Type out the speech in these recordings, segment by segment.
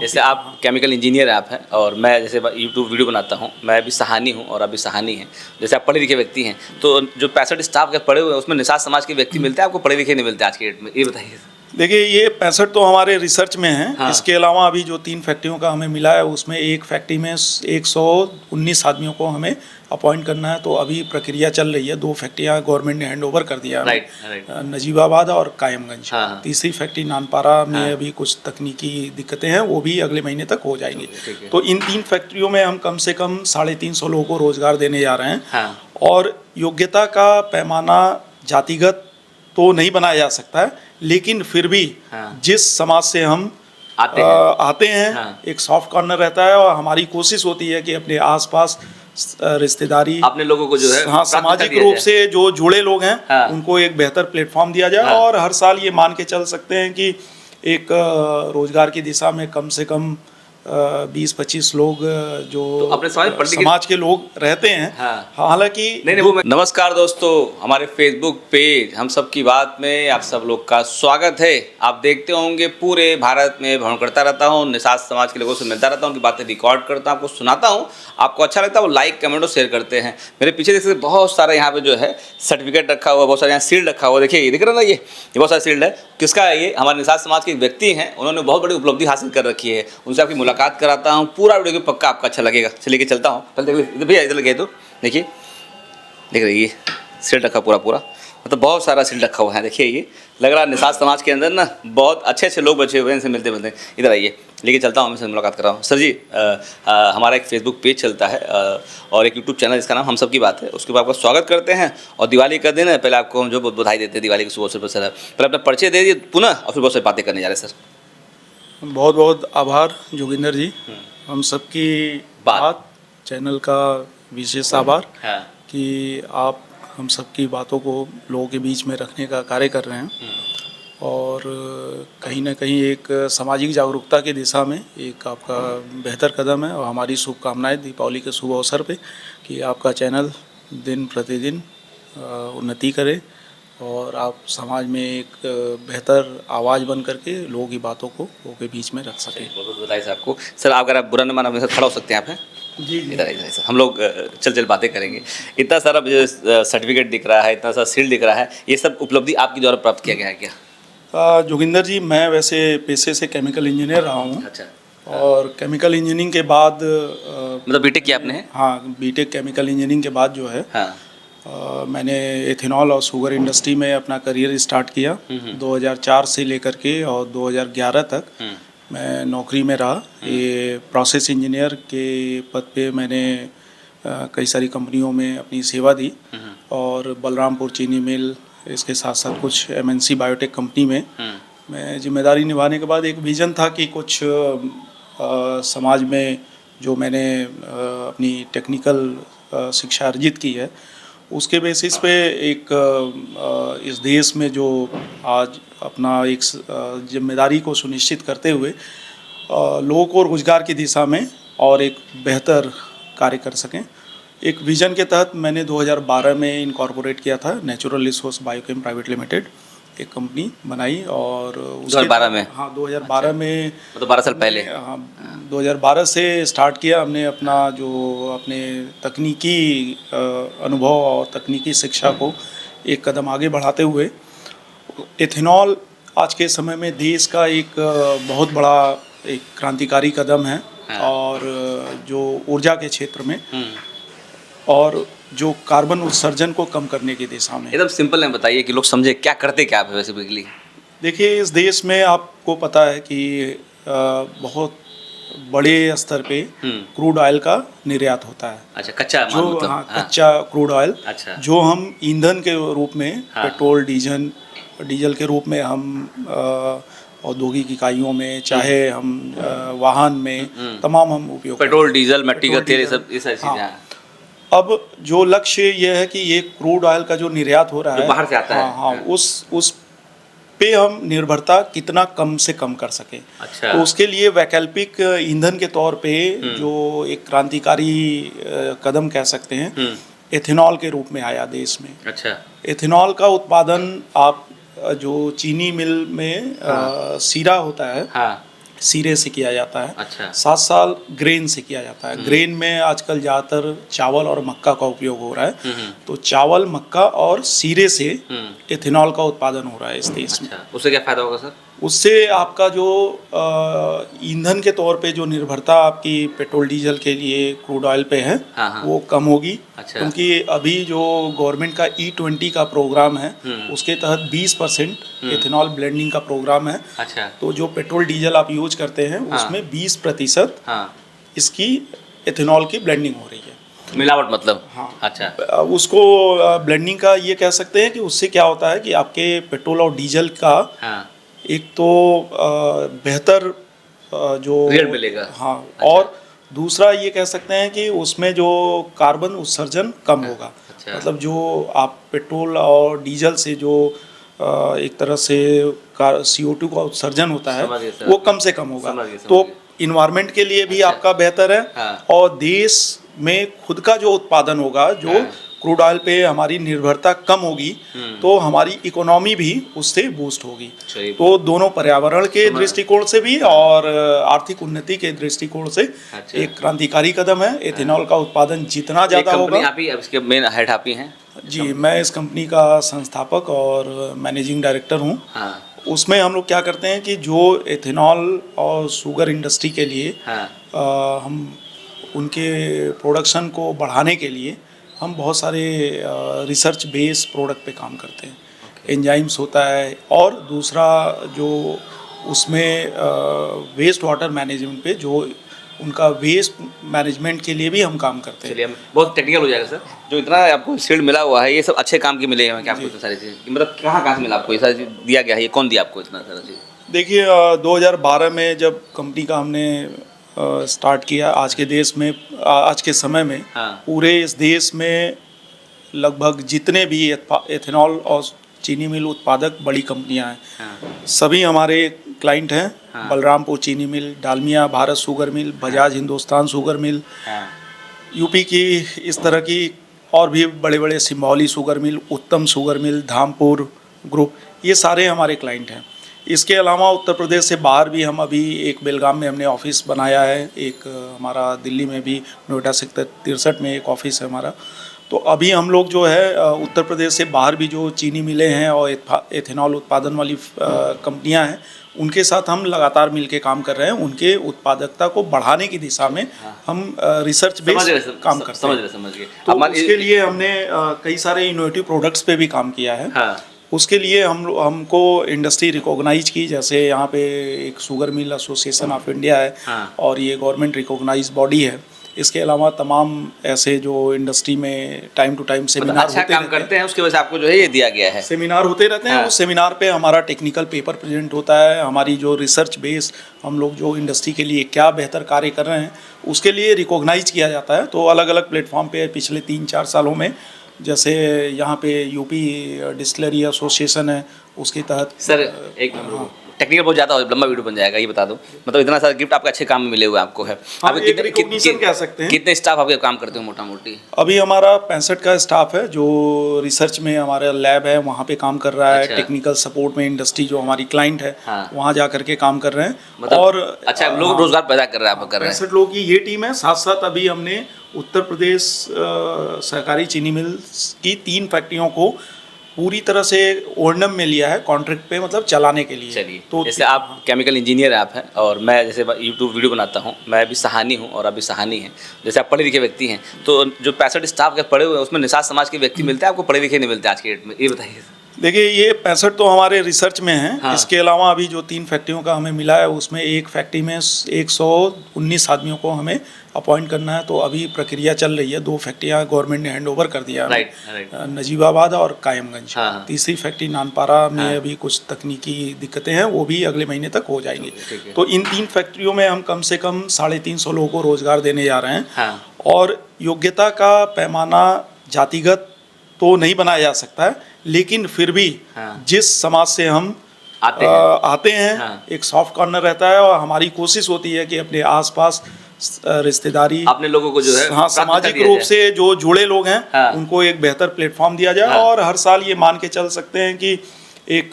जैसे आप chemical engineer आप हैं और मैं जैसे यूट्यूब वीडियो बनाता हूँ, मैं भी सहानी हूँ और आप भी सहानी हैं। जैसे आप पढ़े लिखे व्यक्ति हैं, तो जो 65 स्टाफ के पढ़े हुए हैं उसमें निषाद समाज के व्यक्ति मिलते हैं, आपको पढ़े लिखे नहीं मिलते आज की डेट में, ये बताइए। देखिए, ये 65 तो हमारे रिसर्च में है। हाँ। इसके अलावा अभी जो 3 फैक्ट्रियों का हमें मिला है, उसमें एक फैक्ट्री में 119 आदमियों को हमें अपॉइंट करना है। तो अभी प्रक्रिया चल रही है। 2 फैक्ट्रियाँ गवर्नमेंट ने हैंड ओवर कर दिया है, राइट। नजीबाबाद और कायमगंज। हाँ। तीसरी फैक्ट्री नानपारा में हाँ। अभी कुछ तकनीकी दिक्कतें हैं, वो भी अगले महीने तक हो जाएंगी। ठीक है। तो इन 3 फैक्ट्रियों में हम कम से कम 350 लोगों को रोजगार देने जा रहे हैं। हाँ। और योग्यता का पैमाना जातिगत तो नहीं बनाया जा सकता है, लेकिन फिर भी हाँ। जिस समाज से हम आते हैं हाँ। एक सॉफ्ट कॉर्नर रहता है, और हमारी कोशिश होती है कि अपने आसपास रिश्तेदारी, अपने लोगों को जो है हाँ, सामाजिक रूप से जो जुड़े लोग हैं, हाँ। उनको एक बेहतर प्लेटफॉर्म दिया जाए। हाँ। और हर साल ये मान के चल सकते हैं कि एक रोजगार की दिशा में कम से कम 20-25 लोग जो तो अपने समाज के लोग रहते हैं। हाँ। हालांकि नहीं वो नमस्कार दोस्तों, हमारे फेसबुक पेज हम सब की बात में आप सब लोग का स्वागत है। आप देखते होंगे पूरे भारत में भ्रमण करता रहता हूँ, निषाद समाज के लोगों से मिलता रहता हूँ, उनकी बातें रिकॉर्ड करता हूँ, आपको सुनाता हूँ। आपको अच्छा लगता है वो लाइक कमेंट और शेयर करते हैं। मेरे पीछे देख सकते बहुत सारा यहाँ पे जो है सर्टिफिकेट रखा हुआ, बहुत सारा यहाँ शील्ड रखा हुआ। देखिए, ये दिख रहा है ना, ये बहुत सारा शील्ड है। किसका है ये? हमारे निषाद समाज के एक व्यक्ति हैं, उन्होंने बहुत बड़ी उपलब्धि हासिल कर रखी है। उनसे आपकी मुलाकात कराता हूँ, पूरा वीडियो को पक्का आपका अच्छा लगेगा। चलिए के चलता हूँ। पहले देख भैया, इधर लगे तो देखिए, देख रही ये सील रखा पूरा मतलब बहुत सारा सील रखा हुआ है। देखिए, ये लग रहा है निषाद समाज के अंदर ना बहुत अच्छे लोग बचे हुए हैं, इनसे मिलते मिलते। इधर आइए, लेके चलता हूँ, मैं मुलाकात कर रहा हूँ। सर जी, हमारा एक फेसबुक पेज चलता है और एक यूट्यूब चैनल, जिसका नाम हम सब की बात है, उसके बाद आपका स्वागत करते हैं। और दिवाली का दिन है, पहले आपको हम जो बधाई देते हैं दिवाली के शुभ अवसर पर। सर पहले अपना परिचय दे दिए पुनः, और फिर बहुत सारी बातें करने जा रहे हैं। सर बहुत बहुत आभार जोगिंदर जी, हम सबकी बात चैनल का विशेष आभार। हाँ। कि आप हम सबकी बातों को लोगों के बीच में रखने का कार्य कर रहे हैं, और कहीं ना कहीं एक सामाजिक जागरूकता की दिशा में एक आपका बेहतर कदम है। और हमारी शुभकामनाएं दीपावली के शुभ अवसर पे कि आपका चैनल दिन प्रतिदिन उन्नति करे और आप समाज में एक बेहतर आवाज़ बन करके लोगों की बातों को लोगों के बीच में रख सकें। बहुत बहुत बधाई साहब को। सर अगर आप बुरा न माना, मेरे साथ खड़ा हो सकते हैं आप हैं? जी इधर सर, हम लोग चल बातें करेंगे। इतना सारा सर्टिफिकेट दिख रहा है, इतना सारा सील दिख रहा है, ये सब उपलब्धि आपके द्वारा प्राप्त किया गया है क्या? जोगिंदर जी, मैं वैसे पेशे से केमिकल इंजीनियर रहा हूँ। अच्छा। और केमिकल इंजीनियरिंग के बाद मतलब बीटेक किया आपने? हाँ, बीटेक केमिकल इंजीनियरिंग के बाद जो है, हाँ। मैंने एथेनॉल और शुगर इंडस्ट्री में अपना करियर स्टार्ट किया। 2004 से लेकर के और 2011 तक मैं नौकरी में रहा। ये प्रोसेस इंजीनियर के पद पे मैंने कई सारी कंपनियों में अपनी सेवा दी। और बलरामपुर चीनी मिल, इसके साथ साथ कुछ एमएनसी बायोटेक कंपनी में मैं जिम्मेदारी निभाने के बाद एक विज़न था कि कुछ समाज में जो मैंने अपनी टेक्निकल शिक्षा अर्जित की है, उसके बेसिस पे एक इस देश में जो आज अपना एक जिम्मेदारी को सुनिश्चित करते हुए लोगों को रोजगार की दिशा में और एक बेहतर कार्य कर सकें, एक विज़न के तहत मैंने 2012 में इनकॉर्पोरेट किया था natural resource biochem private limited, एक कंपनी बनाई। और 2012 में? हाँ, 2012 में, मतलब 12 साल पहले। हाँ, 2012 से स्टार्ट किया हमने अपना जो अपने तकनीकी अनुभव और तकनीकी शिक्षा को एक कदम आगे बढ़ाते हुए एथेनॉल आज के समय में देश का एक बहुत बड़ा एक क्रांतिकारी कदम है। हाँ। और जो ऊर्जा के क्षेत्र में और जो कार्बन उत्सर्जन को कम करने की दिशा में। एकदम सिंपल है, बताइए कि लोग समझे क्या करते क्या आप वैसे बेसिकली। देखिए, इस देश में आपको पता है कि बहुत बड़े स्तर पे क्रूड ऑयल का निर्यात होता है। अच्छा, कच्चा जो मतलब, हाँ, कच्चा क्रूड ऑयल। अच्छा। जो जो हम ईंधन के रूप में, पेट्रोल डीजल के रूप में हम औद्योगिक इकाइयों में, चाहे हम वाहन में, तमाम हम उपयोग, पेट्रोल डीजल मिट्टी का तेल, ये सारी चीज़ें। हाँ। अब जो लक्ष्य यह है कि ये क्रूड ऑयल का जो निर्यात हो रहा है बाहर से आता है, हाँ, उस पे हम निर्भरता कितना कम से कम कर सकें। अच्छा। तो उसके लिए वैकल्पिक ईंधन के तौर पे जो एक क्रांतिकारी कदम कह सकते हैं, एथेनॉल के रूप में आया देश में। अच्छा। एथेनॉल का उत्पादन आप जो चीनी मिल में शीरा होता है, हाँ। सीरे से किया जाता है। अच्छा। 7 साल ग्रेन से किया जाता है। ग्रेन में आजकल ज़्यादातर चावल और मक्का का उपयोग हो रहा है। तो चावल, मक्का और सीरे से एथेनॉल का उत्पादन हो रहा है इस देश में। अच्छा, उससे क्या फ़ायदा होगा सर? उससे आपका जो ईंधन के तौर पे जो निर्भरता आपकी पेट्रोल डीजल के लिए क्रूड ऑयल पे है, हाँ, हाँ। वो कम होगी। अच्छा। क्योंकि अभी जो गवर्नमेंट का E20 का प्रोग्राम है, उसके तहत 20% एथेनॉल ब्लेंडिंग का प्रोग्राम है। अच्छा। तो जो पेट्रोल डीजल आप यूज करते हैं, हाँ। उसमें 20% हाँ। इसकी एथेनॉल की ब्लेंडिंग हो रही है। मिलावट मतलब? हाँ। अच्छा। उसको ब्लेंडिंग का ये कह सकते हैं कि उससे क्या होता है कि आपके पेट्रोल और डीजल का हाँ। एक तो बेहतर जो रिजल्ट मिलेगा। हाँ। अच्छा। और दूसरा ये कह सकते हैं कि उसमें जो कार्बन उत्सर्जन कम होगा। अच्छा। मतलब जो आप पेट्रोल और डीजल से जो एक तरह से CO2 का उत्सर्जन होता है, समझ गए, समझ वो गए। कम से कम होगा। समझ गए, समझ तो गए। इन्वायरमेंट के लिए भी अच्छा। आपका बेहतर है। हाँ। और देश में खुद का जो उत्पादन होगा, जो हाँ। क्रूड ऑयल पे हमारी निर्भरता कम होगी, तो हमारी इकोनॉमी भी उससे बूस्ट होगी। सही। तो दोनों पर्यावरण के समझ- दृष्टिकोण से भी और आर्थिक उन्नति के दृष्टिकोण से अच्छा। एक क्रांतिकारी कदम है। एथेनॉल का उत्पादन जितना ये ज़्यादा कंपनी होगा। आप ही, अब इसके मेन हेड आप ही हैं? जी, मैं इस कंपनी का संस्थापक और मैनेजिंग डायरेक्टर हूँ। हाँ। उसमें हम लोग क्या करते हैं कि जो एथेनॉल और शुगर इंडस्ट्री के लिए हाँ। हम उनके प्रोडक्शन को बढ़ाने के लिए हम बहुत सारे रिसर्च बेस प्रोडक्ट पे काम करते हैं। एंजाइम्स होता है, और दूसरा जो उसमें वेस्ट वाटर मैनेजमेंट पे, जो उनका वेस्ट मैनेजमेंट के लिए भी हम काम करते हैं। चलिए, हम बहुत टेक्निकल हो जाएगा सर। जो इतना आपको शील्ड मिला हुआ है, ये सब अच्छे काम के मिले हैं क्या आपको? इतनी सारी चीज़ मतलब कहाँ से मिला आपको? ये सारी चीज़ दिया गया है, ये कौन दिया आपको इतना सारा चीज़? देखिए, 2012 में जब कंपनी का हमने स्टार्ट किया, आज के देश में, आज के समय में हाँ। पूरे इस देश में लगभग जितने भी एथेनॉल और चीनी मिल उत्पादक बड़ी कंपनियां हैं, हाँ। सभी हमारे क्लाइंट हैं। हाँ। बलरामपुर चीनी mill, Dalmia Bharat sugar mill, Bajaj Hindustan sugar mill, हाँ। यूपी की इस तरह की और भी बड़े बड़े, सिंभौली शुगर मिल, उत्तम शुगर मिल, धामपुर ग्रुप, ये सारे हमारे क्लाइंट हैं। इसके अलावा उत्तर प्रदेश से बाहर भी हम अभी एक बेलगाम में हमने ऑफिस बनाया है, एक हमारा दिल्ली में भी नोएडा सेक्टर 63 में एक ऑफिस है हमारा। तो अभी हम लोग जो है उत्तर प्रदेश से बाहर भी जो चीनी मिलें हैं और एथेनॉल उत्पादन वाली कंपनियां हैं, उनके साथ हम लगातार मिलके काम कर रहे हैं। उनके उत्पादकता को बढ़ाने की दिशा में हम रिसर्च बेस्ड काम करते हैं। समझ गए। तो उसके लिए हमने कई सारे इनोवेटिव प्रोडक्ट्स पे भी काम किया है। हाँ। उसके लिए हमको इंडस्ट्री रिकॉग्नाइज की, जैसे यहाँ पे एक sugar mill association of India है। हाँ। और ये गवर्नमेंट रिकॉग्नाइज बॉडी है। इसके अलावा तमाम ऐसे जो इंडस्ट्री में टाइम टू टाइम सेमिनार अच्छा होते काम रहते करते हैं, उसकी वजह से आपको जो है ये दिया गया है। सेमिनार होते रहते हैं। हाँ। उस सेमिनार पे हमारा टेक्निकल पेपर प्रेजेंट होता है। हमारी जो रिसर्च बेस, हम लोग जो इंडस्ट्री के लिए क्या बेहतर कार्य कर रहे हैं, उसके लिए रिकॉग्नाइज किया जाता है। तो अलग अलग प्लेटफॉर्म पे पिछले 3-4 सालों में, जैसे यहाँ पे यूपी डिस्टिलरी एसोसिएशन है, उसके तहत सर एक टेक्निकल बहुत ज़्यादा लंबा वीडियो बन जाएगा, ये बता दो। मतलब इतना सारा गिफ्ट आपके अच्छे काम में मिले हुए आपको है। हाँ, अभी एक recognition कह सकते हैं। कितने स्टाफ आपके काम करते हो मोटा मोटी? अभी हमारा 65 का स्टाफ है, जो रिसर्च में हमारा लैब है वहाँ पे काम कर रहा है। अच्छा। टेक्निकल सपोर्ट में इंडस्ट्री जो हमारी क्लाइंट है, हाँ। वहाँ जा करके काम कर रहे हैं। मतलब और अच्छा लोग रोजगार पैदा कर रहे हैं, आप कर रहे हैं। 65 लोगों की ये टीम है। साथ साथ अभी हमने उत्तर प्रदेश सहकारी चीनी मिल्स की 3 फैक्ट्रियों को पूरी तरह से ओएनएम में लिया है, कॉन्ट्रैक्ट पे, मतलब चलाने के लिए। चलिए, तो जैसे आप केमिकल इंजीनियर आप हैं और मैं जैसे यूट्यूब वीडियो बनाता हूँ, मैं भी सहानी हूँ और आप भी सहानी हैं। जैसे आप पढ़े लिखे व्यक्ति हैं, तो जो 65 स्टाफ के पढ़े हुए हैं, उसमें निषाद समाज के व्यक्ति मिलते हैं, आपको पढ़े लिखे नहीं मिलते आज के डेट में, ये बताइए। देखिए, ये 65 तो हमारे रिसर्च में है। हाँ। इसके अलावा अभी जो 3 फैक्ट्रियों का हमें मिला है, उसमें एक फैक्ट्री में 119 आदमियों को हमें अपॉइंट करना है। तो अभी प्रक्रिया चल रही है। 2 फैक्ट्रियाँ गवर्नमेंट ने हैंड ओवर कर दिया है, राइट। नजीबाबाद और कायमगंज। हाँ। तीसरी फैक्ट्री नानपारा में हाँ। अभी कुछ तकनीकी दिक्कतें हैं, वो भी अगले महीने तक हो जाएंगी। ठीक है। तो इन 3 फैक्ट्रियों में हम कम से कम 350 लोगों को रोजगार देने जा रहे हैं। हाँ। और योग्यता का पैमाना जातिगत तो नहीं बनाया जा सकता है, लेकिन फिर भी हाँ। जिस समाज से हम आते हैं। हाँ। एक सॉफ्ट कॉर्नर रहता है, और हमारी कोशिश होती है कि अपने आसपास रिश्तेदारी, अपने लोगों को जो है हाँ, सामाजिक रूप से जो जुड़े लोग हैं, हाँ। उनको एक बेहतर प्लेटफॉर्म दिया जाए। हाँ। और हर साल ये मान के चल सकते हैं कि एक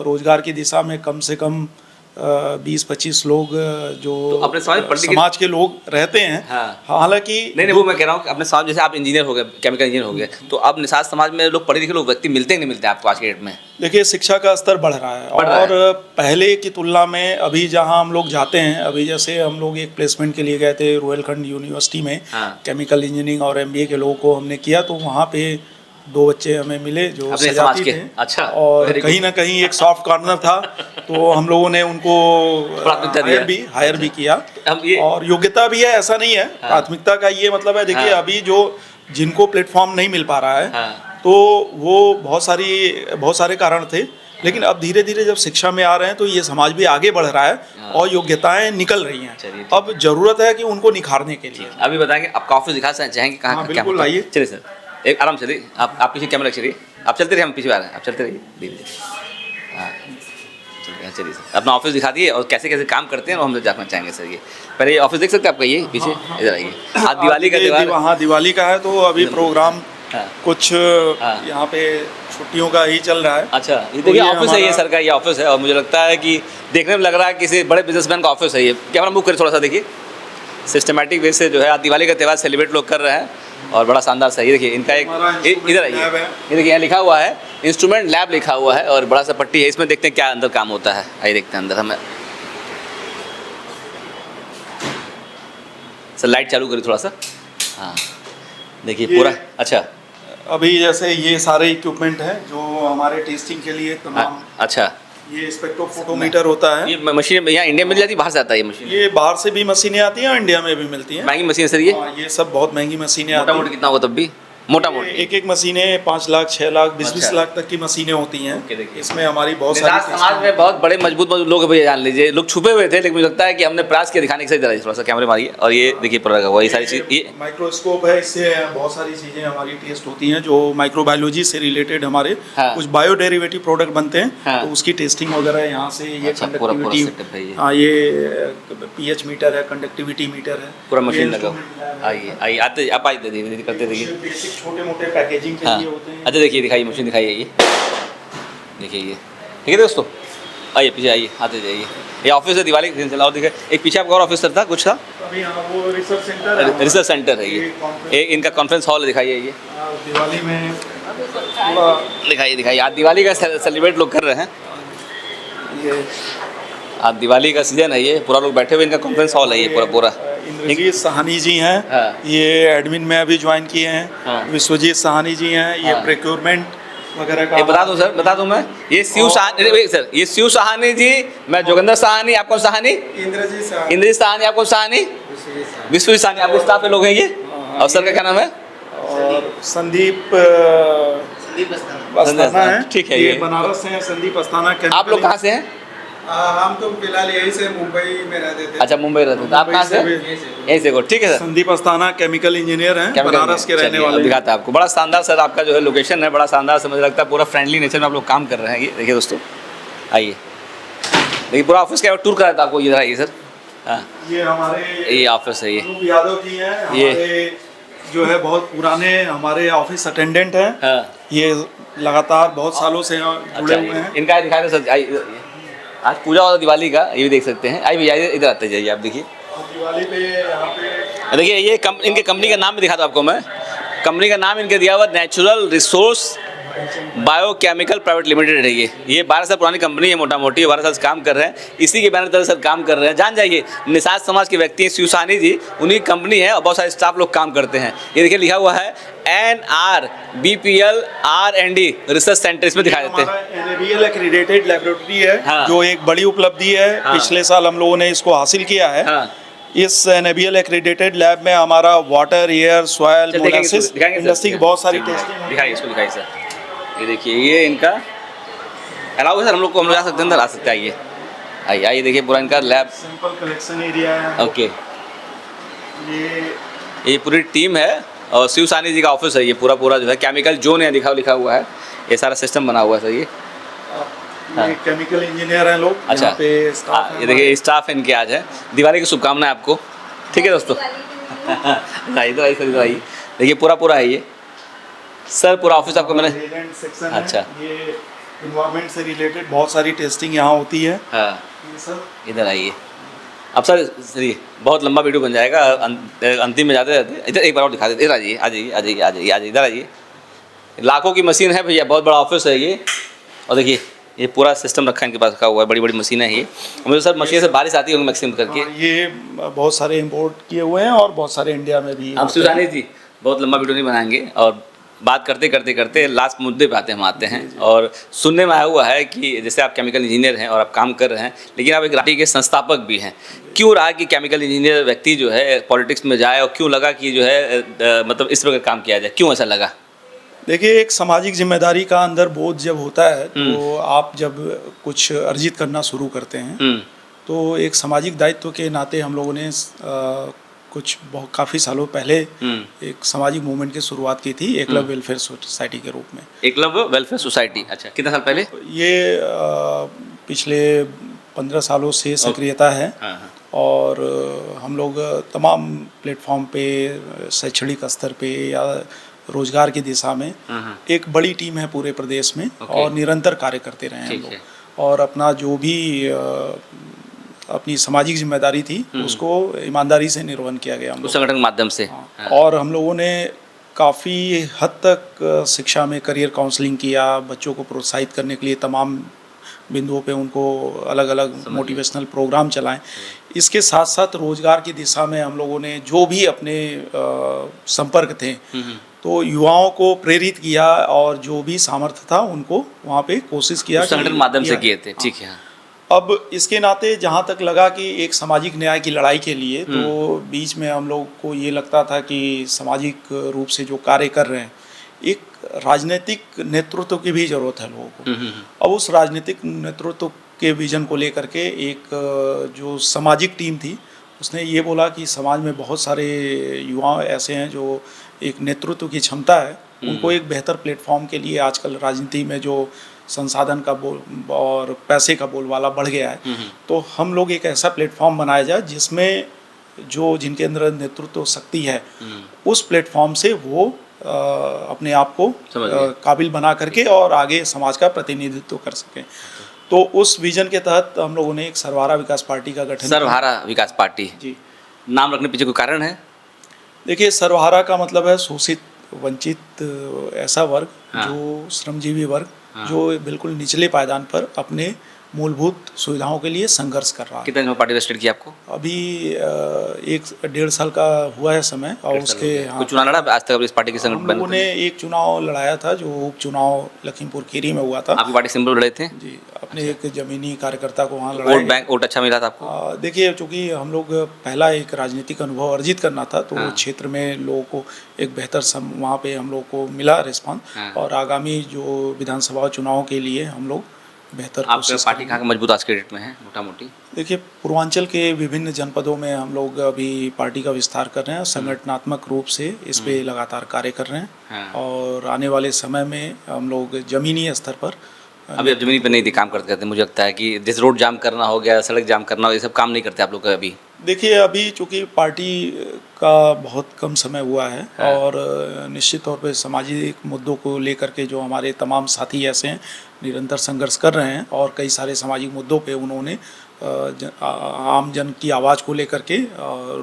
रोजगार की दिशा में कम से कम 20-25 लोग जो तो अपने समाज में पढ़ने की- समाज के लोग रहते हैं। हाँ। हालांकि नहीं वो मैं कह रहा हूँ कि अपने साथ जैसे आप इंजीनियर हो गए, केमिकल इंजीनियर हो गए, तो अब निषाद समाज में लोग पढ़े लिखे लोग व्यक्ति मिलते हैं नहीं मिलते आपको आज के डेट में? देखिए शिक्षा का स्तर बढ़ रहा है बढ़ रहा है। और पहले की तुलना में अभी जहां हम लोग जाते हैं, अभी जैसे हम लोग एक प्लेसमेंट के लिए गए थे रोहिलखंड यूनिवर्सिटी में, हाँ। केमिकल इंजीनियरिंग और एमबीए के लोगों को हमने किया, तो वहाँ पे 2 बच्चे हमें मिले जो अपने सजाती समाज के? थे। अच्छा, और very good। कहीं ना कहीं एक सॉफ्ट कॉर्नर था, तो हम लोगों ने उनको प्राथमिकता दिया। हायर भी किया। हम ये और योग्यता भी है, ऐसा नहीं है। प्राथमिकता का ये मतलब है, देखिए हाँ। अभी जो जिनको प्लेटफॉर्म नहीं मिल पा रहा है, हाँ। तो वो बहुत सारे कारण थे, लेकिन अब धीरे धीरे जब शिक्षा में आ रहे हैं तो ये समाज भी आगे बढ़ रहा है और योग्यताएं निकल रही हैं। चलिए, ठीक। अब जरूरत है कि उनको निखारने के लिए। अभी बताएंगे आपका ऑफिस दिखा चाहेंगे कहाँ हाँ, क्या बिल्कुल, होता है? आइए। चलिए सर, एक आराम से चलिए, आप पीछे कैमरा चलिए, आप चलते रहिए, हम पीछे आ रहे हैं, आप चलते रहिए धीरे। हाँ चलिए सर, अपना ऑफिस दिखा दिए और कैसे कैसे काम करते हैं और हम जानना चाहेंगे सर। ये पहले ये ऑफिस देख सकते हैं आपका, ये पीछे इधर आइए। आज दिवाली का त्योहार, हाँ दिवाली का है, तो अभी प्रोग्राम हाँ। कुछ हाँ। यहाँ पे छुट्टियों का ही चल रहा है। अच्छा ये तो देखिए ये ऑफिस है, ये हमारा- सर का ये ऑफिस है और मुझे लगता है कि देखने में लग रहा है किसी बड़े बिजनेसमैन का ऑफिस है ये। कैमरा मूव करिए थोड़ा सा, देखिए सिस्टमेटिक वे से जो है आज दिवाली का त्यौहार सेलिब्रेट लोग कर रहे हैं और बड़ा शानदार सा। ये देखिए इनका हमारा एक instrument इधर आइए, lab है। ये देखिए यहाँ लिखा हुआ है इंस्ट्रूमेंट लैब लिखा हुआ है और बड़ा सा पट्टी है, इसमें देखते हैं क्या अंदर काम होता है। आइए देखते हैं अंदर। हमें सर लाइट चालू करिए थोड़ा सा। हाँ देखिए ये- पूरा अच्छा अभी जैसे ये सारे इक्विपमेंट हैं जो हमारे टेस्टिंग के लिए तमाम, अच्छा। ये स्पेक्ट्रोफोटोमीटर होता है। ये मशीन यहाँ इंडिया में मिल जाती है, बाहर से आता है ये मशीन? ये बाहर से भी मशीनें आती हैं और इंडिया में भी मिलती हैं। महंगी मशीन है सर ये? हाँ, ये सब बहुत महंगी मशीनें मोटा आती मोटी हैं। कितना होगा तब भी? मोटा मोटी एक एक मशीनें 5 लाख 6 लाख 20-20 अच्छा। लाख तक की मशीनें होती हैं। ओके, देखिए। इसमें हमारी बहुत निषाद सारी समाज में बहुत बड़े मजबूत लोग हैं भैया, जान लीजिए। लोग छुपे हुए थे लेकिन मुझे लगता है कि हमने प्रयास किया दिखाने के। सही थोड़ा सा कैमरे मारिए और ये देखिए पूरा लगा हुआ ये सारी चीज़। ये माइक्रोस्कोप है, इससे बहुत सारी चीज़ें हमारी टेस्ट होती हैं जो माइक्रोबायोलॉजी से रिलेटेड हमारे हाँ। कुछ बायोडेरिवेटिव प्रोडक्ट बनते हैं। हाँ। तो उसकी टेस्टिंग वगैरह यहाँ से ये अच्छा, पूरा कंडक्टिविटी, setup है ये। हाँ ये पीएच मीटर है, कंडक्टिविटी मीटर है, पूरा ये मशीन लगा instrument lab हुआ। है। आइए आइए आते आप आइए धीरे धीरे करते कुछ रहिए। बेसिक छोटे मोटे पैकेजिंग के हाँ लिए होते हैं। अच्छा देखिए दिखाइए मशीन दिखाइए ये देखिए ये ठीक है दोस्तों। आइए पीछे आइए, आते जाइए। ये ऑफिस है दिवाली के दिन चला और दिखे। एक पीछे आपका और ऑफिस था कुछ था? अभी यहाँ वो रिसर्च सेंटर है, रिसर्च सेंटर है ये। conference- ये इनका कॉन्फ्रेंस हॉल है, दिखाइए ये दिवाली में पूरा दिखाइए दिखाइए। आज दिवाली का सेलिब्रेट लोग कर रहे हैं, ये आज दिवाली का सीजन है, ये पूरा लोग बैठे हुए। इनका कॉन्फ्रेंस हॉल है ये पूरा पूरा। इंद्रजीत साहनी जी हैं, हाँ। ये एडमिन में अभी ज्वाइन किए हैं। हाँ। विश्वजीत साहनी जी हैं, ये हाँ। प्रोक्योरमेंट वगैरह का। ये बता दूं सर, बता दूं मैं, ये शिव सहानी सर, ये शिव सहानी जी, मैं जोगिंदर सहानी, आप कौन सहानी? इंद्रजीत साहनी, इंद्रजीत सहानी, आप कौन सहानी? विश्वजीत सहानी, आपके स्टाफ के लोग हैं ये। और सर का क्या नाम है? और संदीप अस्थाना है। ठीक है, ये ये बनारस से हैं, संदीप अस्थाना। आप लोग कहाँ से हैं? हम तो फिलहाल यहीं से मुंबई में रहते थे। अच्छा मुंबई रहते थे, आप कहाँ से? मुंबई यहीं से को, ठीक है sir. Sandeep Asthana chemical engineer हैं, क्या बनारस के रहने चलिए, अब वाले। दिखाता है आपको। बड़ा शानदार सर आपका जो है लोकेशन है, बड़ा शानदार से मुझे लगता है पूरा फ्रेंडली नेचर में आप लोग काम कर रहे हैं। ये देखिए दोस्तों, आइए देखिए पूरा ऑफिस का टूर कराता आपको। इधर आइए सर। हाँ ये हमारे ये ऑफिस है ये। अनूप यादव जी हैं, ये- हमारे जो है बहुत पुराने हमारे ऑफिस अटेंडेंट हैं। हाँ ये लगातार बहुत सालों से यहाँ जुड़े अच्छा हुए हैं। इनका दिखाए सर। आइए, आज पूजा वाला दिवाली का ये भी देख सकते हैं। आइए भैया इधर आते जाइए, आप देखिए। और दिवाली पे यहाँ पे देखिए ये इनके कंपनी का नाम भी दिखाता हूँ आपको मैं। कंपनी का नाम इनके दिया हुआ natural resource biochemical private limited है ये 12 साल पुरानी कंपनी है, मोटा मोटी 12 साल से काम कर रहे हैं। इसी के बैनर तले सर काम कर रहे हैं। जान जाइए निषाद समाज के व्यक्ति हैं शिव सहानी जी, उन्हीं की कंपनी है और बहुत सारे स्टाफ लोग काम करते हैं। ये देखिए लिखा हुआ है NRBPL R&D रिसर्च सेंटर, इसमें दिखा देते हैं। हमारा NABL एक्रीडेटेड लेबोरेटरी है, हाँ। जो एक बड़ी उपलब्धि है। हाँ। पिछले साल हम लोगों ने इसको हासिल किया है। हाँ इस NABL एक्रीडेटेड लैब में हमारा वाटर, एयर, सॉयल, चल देखेंगे मोलासिस इसको, दिखाएंगे सर। इंडस्ट्री की बहुत सारी चलिए, टेस्टिंग दिखाइए इसको, दिखाइए सर। ये देखिए ये इनका अलाउ है सर, हम लोग को, हम लोग जा सकते हैं अंदर, आ सकते हैं। आइए आइए आइए देखिए पूरा इनका लैब। सैंपल कलेक्शन एरिया है। ओके ये ये पूरी टीम है और शिव सहानी जी का ऑफिस है ये पूरा जो है। केमिकल जोन है लिखा हुआ है, ये सारा सिस्टम बना हुआ है सर ये। ये केमिकल इंजीनियर हैं लोग। अच्छा यहाँ पे स्टाफ ये देखिए स्टाफ इनके आज है। दिवाली की शुभकामनाएं आपको, ठीक है दोस्तों। आइए तो आइए सर, आइए देखिए पूरा है ये सर, पूरा ऑफिस आपको मैंने। सेक्शन अच्छा। ये इन्वायरमेंट से रिलेटेड बहुत सारी टेस्टिंग यहाँ होती है। हाँ ये सब इधर आइए। अब सर चलिए बहुत लंबा वीडियो बन जाएगा, अंतिम में जाते जाते इधर एक बार और दिखा देते। इधर आइए, आ जाइए आ जाइए आ जाइए आ जाइए, इधर आइए। लाखों की मशीन है भैया, बहुत बड़ा ऑफिस है ये। और देखिए ये पूरा सिस्टम रखा है इनके पास, रखा हुआ है, बड़ी बड़ी मशीनें हैं ये। मुझे सर मशीन से बारिश आती होगी मैक्सिमम करके। ये बहुत सारे इंपोर्ट किए हुए हैं और बहुत सारे इंडिया में भी। हम सुजानी जी बहुत लंबा वीडियो नहीं बनाएंगे, और बात करते करते करते लास्ट मुद्दे पे हम आते हैं। और सुनने में आया हुआ है कि जैसे आप केमिकल इंजीनियर हैं और आप काम कर रहे हैं, लेकिन आप एक राठी के संस्थापक भी हैं। क्यों रहा कि केमिकल इंजीनियर व्यक्ति जो है पॉलिटिक्स में जाए, और क्यों लगा कि जो है मतलब इस प्रकार काम किया जाए, क्यों ऐसा लगा? देखिए, एक सामाजिक जिम्मेदारी का अंदर बोध जब होता है तो आप जब कुछ अर्जित करना शुरू करते हैं तो एक सामाजिक दायित्व के नाते हम लोगों ने कुछ बहुत काफ़ी सालों पहले एक सामाजिक मूवमेंट की शुरुआत की थी, एकलव्य वेलफेयर सोसाइटी के रूप में। एकलव्य वेलफेयर सोसाइटी, अच्छा कितना साल पहले? ये पिछले 15 सालों से सक्रियता है। और हम लोग तमाम प्लेटफॉर्म पे, शैक्षणिक स्तर पे या रोजगार की दिशा में एक बड़ी टीम है पूरे प्रदेश में, और निरंतर कार्य करते रहे हैं हम लोग। और अपना जो भी अपनी सामाजिक जिम्मेदारी थी उसको ईमानदारी से निर्वहन किया गया उस संगठन के माध्यम से। और हम लोगों ने काफ़ी हद तक शिक्षा में करियर काउंसलिंग किया, बच्चों को प्रोत्साहित करने के लिए तमाम बिंदुओं पे उनको अलग अलग मोटिवेशनल प्रोग्राम चलाएं। इसके साथ साथ रोजगार की दिशा में हम लोगों ने जो भी अपने संपर्क थे तो युवाओं को प्रेरित किया, और जो भी सामर्थ्य था उनको वहाँ पे कोशिश किया, संगठन माध्यम से किए थे। ठीक है। अब इसके नाते जहाँ तक लगा कि एक सामाजिक न्याय की लड़ाई के लिए, तो बीच में हम लोग को ये लगता था कि सामाजिक रूप से जो कार्य कर रहे हैं, एक राजनीतिक नेतृत्व की भी ज़रूरत है लोगों को। अब उस राजनीतिक नेतृत्व के विजन को लेकर के एक जो सामाजिक टीम थी उसने ये बोला कि समाज में बहुत सारे युवा ऐसे हैं जो एक नेतृत्व की क्षमता है, उनको एक बेहतर प्लेटफॉर्म के लिए आजकल राजनीति में जो संसाधन का बोल और पैसे का बोलबाला बढ़ गया है, तो हम लोग एक ऐसा प्लेटफॉर्म बनाया जाए जिसमें जो जिनके अंदर नेतृत्व शक्ति है उस प्लेटफॉर्म से वो अपने आप को काबिल बना करके और आगे समाज का प्रतिनिधित्व कर सकें। तो उस विजन के तहत हम लोगों ने एक सर्वहारा विकास पार्टी का गठन। सर्वहारा विकास पार्टी जी, नाम रखने पीछे कोई कारण है? देखिए, सर्वहारा का मतलब है शोषित, वंचित ऐसा वर्ग, जो श्रमजीवी वर्ग, जो बिल्कुल निचले पायदान पर अपने मूलभूत सुविधाओं के लिए संघर्ष कर रहा है। कितने दिन पार्टी रजिस्टर्ड किया आपको? अभी 1-1.5 साल का हुआ है समय। और उसके कुछ चुनाव लड़ा आज तक इस पार्टी के संगठन? हम लोगों ने एक चुनाव लड़ाया था, जो उपचुनाव लखीमपुर खीरी में हुआ था। आपकी पार्टी सिंबल लड़े थे? जी, अपने एक जमीनी कार्यकर्ता को वहाँ लड़ाया। वोट बैंक वोट अच्छा मिला था आपको? देखिए, चूँकि हम लोग पहला एक राजनीतिक अनुभव अर्जित करना था, तो क्षेत्र में लोगों को एक बेहतर वहाँ पे हम लोग को मिला रिस्पॉन्स। और आगामी जो विधानसभा चुनाव के लिए हम लोग बेहतर आपका पार्टी कहाँ का मजबूत आज के डेट में है मोटा मोटी? देखिए, पूर्वांचल के विभिन्न जनपदों में हम लोग अभी पार्टी का विस्तार कर रहे हैं, संगठनात्मक रूप से इस पे लगातार कार्य कर रहे हैं। और आने वाले समय में हम लोग जमीनी स्तर पर, अभी आप जमीनी पर नहीं काम करते, मुझे लगता है कि जैसे रोड जाम करना हो गया, सड़क जाम करना हो, ये सब काम नहीं करते आप लोग अभी? देखिए, अभी चूँकि पार्टी का बहुत कम समय हुआ है, और निश्चित तौर पे सामाजिक मुद्दों को लेकर के जो हमारे तमाम साथी ऐसे हैं निरंतर संघर्ष कर रहे हैं, और कई सारे सामाजिक मुद्दों पे उन्होंने आम जन की आवाज़ को लेकर के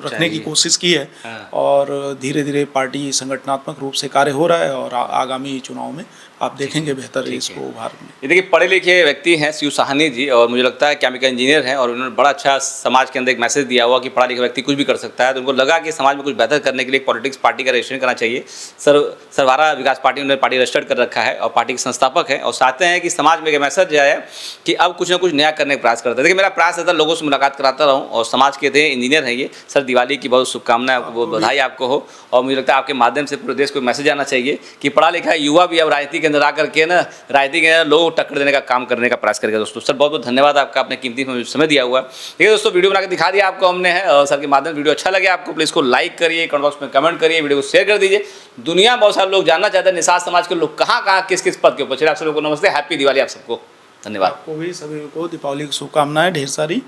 रखने की कोशिश की है। और धीरे धीरे पार्टी संगठनात्मक रूप से कार्य हो रहा है, और आगामी चुनाव में आप देखेंगे बेहतर इसको उभार में। ये देखिए, पढ़े लिखे व्यक्ति हैं शिव साहनी जी, और मुझे लगता है केमिकल इंजीनियर हैं, और उन्होंने बड़ा अच्छा समाज के अंदर एक मैसेज दिया हुआ कि पढ़ा लिखा व्यक्ति कुछ भी कर सकता है। तो उनको लगा कि समाज में कुछ बेहतर करने के लिए पॉलिटिक्स पार्टी का रजिस्ट्रेशन करना चाहिए। सर्वहारा विकास पार्टी उन्होंने पार्टी रजिस्टर्ड कर रखा है, और पार्टी के संस्थापक हैं, और चाहते हैं कि समाज में एक मैसेज आया कि अब कुछ ना कुछ नया करने का प्रयास करते हैं। देखिए, मेरा प्रयास रहता है लोगों से मुलाकात कराता रहूँ, और समाज के थे इंजीनियर हैं ये। सर, दिवाली की बहुत शुभकामनाएं, बहुत बधाई आपको हो। और मुझे लगता है आपके माध्यम से पूरे देश को मैसेज आना चाहिए कि पढ़ा लिखा युवा भी अब राजनीति के अंदर आकर के ना राजनीति के लोगों को टक्कर देने का काम करने का प्रयास करेगा। दोस्तों, सर बहुत बहुत धन्यवाद आपका, आपने कीमती समय दिया हुआ है। ठीक है दोस्तों, वीडियो बना के दिखा दिया आपको हमने है, और सर के माध्यम वीडियो अच्छा लगे आपको, प्लीज़ को लाइक करिए, कमेंट बॉक्स में कमेंट करिए, वीडियो को शेयर कर दीजिए। दुनिया बहुत सारे लोग जानना चाहते हैं निषाद समाज के लोग कहाँ कहाँ किस किस पद के ऊपर। चलिए, आप सब लोगों को नमस्ते, हैप्पी दिवाली आप सबको, धन्यवाद। आपको भी सभी को दीपावली की शुभकामनाएं ढेर सारी।